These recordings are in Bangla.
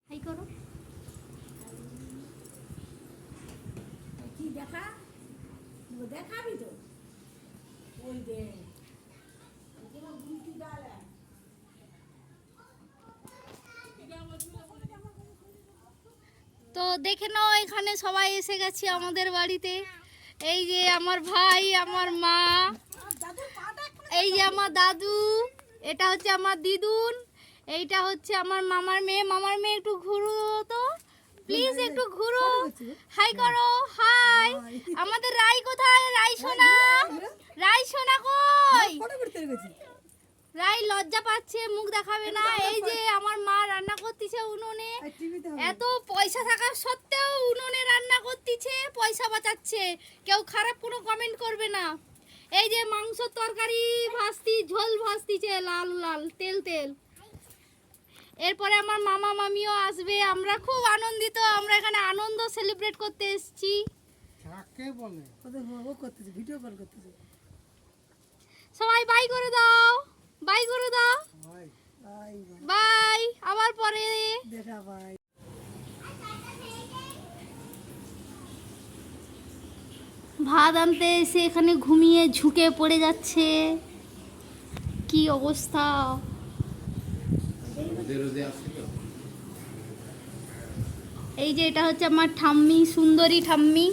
হাই করো। কি দেখা দেখাবি তো ওই দে তো দেখে নাও এখানে সবাই এসে গেছি আমাদের বাড়িতে। এই যে আমার ভাই, আমার মা, এই যে আমার দাদু, এটা হচ্ছে আমার দিদুন, এইটা হচ্ছে আমার মামার মেয়ে একটু ঘুরো তো প্লিজ, একটু ঘুরো, হাই করো, হাই। আমাদের রাই কোথায়? রাই সোনা, রাই সোনা কই? রাই লজ্জা পাচ্ছে, মুখ দেখাবে না। এই যে আমার মা রান্না করতেছে উনুনে, এত পয়সা থাকা সত্ত্বেও উনুনে রান্না করতেছে, পয়সা বাঁচাচ্ছে। কেউ খারাপ কোনো কমেন্ট করবে না। এই যে মাংস তরকারি ভাজতি, ঝোল ভাজতিছে, লাল লাল তেল তেল। এরপরে আমার মামা মামিও আসবে। আমরা খুব আনন্দিত, আমরা এখানে আনন্দ সেলিব্রেট করতে এসেছি। সবাই বাই করে দাও, বাই করে দাও, বাই, আবার পরে দেখা বাই। ভাত আনতে এসে এখানে ঘুমিয়ে ঝুঁকে পড়ে যাচ্ছে, কি অবস্থা। এই যে এটা হচ্ছে আমার ঠাম্মি, সুন্দরী ঠাম্মি।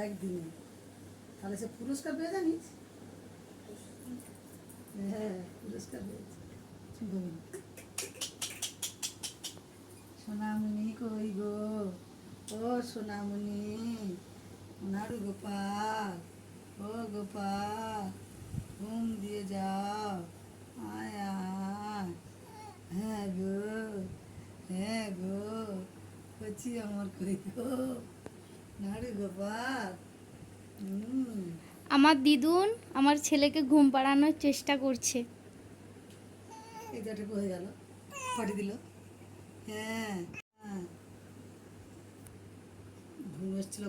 একদিনে তাহলে সে পুরস্কার পেয়ে জানিস? হ্যাঁ, পুরস্কার পেয়েছে। সোনামণি কই গো, ও সোনামণি, নাড়ু গোপাল, ও গোপাল, ঘুম দিয়ে যাও, আয় আয়। হ্যাঁ গো, হ্যাঁ গো, কচি আমার কই গো, নাড়ু গোপাল। আমার দিদুন আমার ছেলেকে ঘুম পাড়ানোর চেষ্টা করছে। এই যেটুকু হয়ে গেল, পাঠিয়ে দিল। হ্যাঁ হ্যাঁ, ঘুম এসছিল।